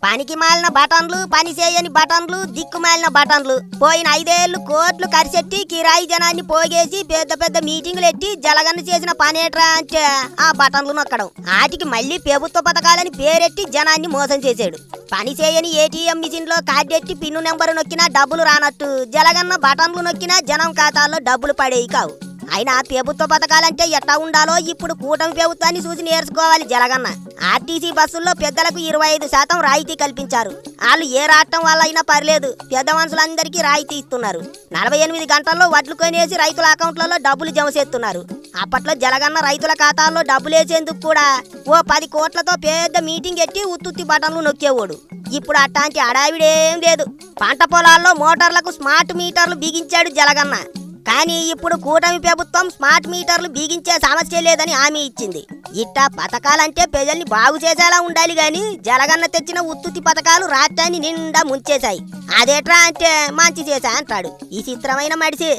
పనికి మాలిన బటన్లు, పని చేయని బటన్లు, దిక్కుమాలిన బటన్లు. పోయిన 5 ఏళ్లు కోట్లు ఖర్చెట్టి కిరాయి జనాన్ని పోగేసి పెద్ద పెద్ద మీటింగులు ఎట్టి జలగన్న చేసిన పనేట్రా అంటే ఆ బటన్లు నొక్కడం. ఆటికి మళ్ళీ ప్రభుత్వ పథకాలని పేరెట్టి జనాన్ని మోసం చేశాడు. పని చేయని ఏటీఎం మిషన్ లో కార్డెట్టి పిన్ను నెంబరు నొక్కినా డబ్బులు రానట్టు జలగన్న బటన్లు నొక్కినా జనం ఖాతాల్లో డబ్బులు పడేవి కావు. అయినా ప్రభుత్వ పథకాలంటే ఎట్టా ఉండాలో ఇప్పుడు కూటమి ప్రభుత్వాన్ని చూసి నేర్చుకోవాలి జలగన్న. ఆర్టీసీ బస్సుల్లో పెద్దలకు 25% రాయితీ కల్పించారు. వాళ్ళు ఏ రాష్ట్రం వల్ల అయినా పర్లేదు, పెద్ద మనుషులందరికీ రాయితీ ఇస్తున్నారు. 48 గంటల్లో వడ్లు కొనేసి రైతుల అకౌంట్లలో డబ్బులు జమ చేస్తున్నారు. అప్పట్లో జలగన్న రైతుల ఖాతాల్లో డబ్బులేసేందుకు కూడా ఓ 10 కోట్లతో పెద్ద మీటింగ్ ఎట్టి ఉత్తుత్తి బటన్లు నొక్కేవాడు. ఇప్పుడు అట్లాంటి అడావిడేం లేదు. పంట పొలాల్లో మోటార్లకు స్మార్ట్ మీటర్లు బిగించాడు జలగన్న. కానీ ఇప్పుడు కూటమి ప్రభుత్వం స్మార్ట్ మీటర్లు బిగించే సమస్య లేదని హామీ ఇచ్చింది. ఇట్టా పథకాలంటే ప్రజల్ని బాగు చేసేలా ఉండాలి గాని జలగన్న తెచ్చిన ఉత్తుత్తి పథకాలు రాష్ట్రాన్ని నిండా ముంచేశాయి. అదేట్రా అంటే మంచి చేశా అంటాడు ఈ చిత్రమైన మడిసి.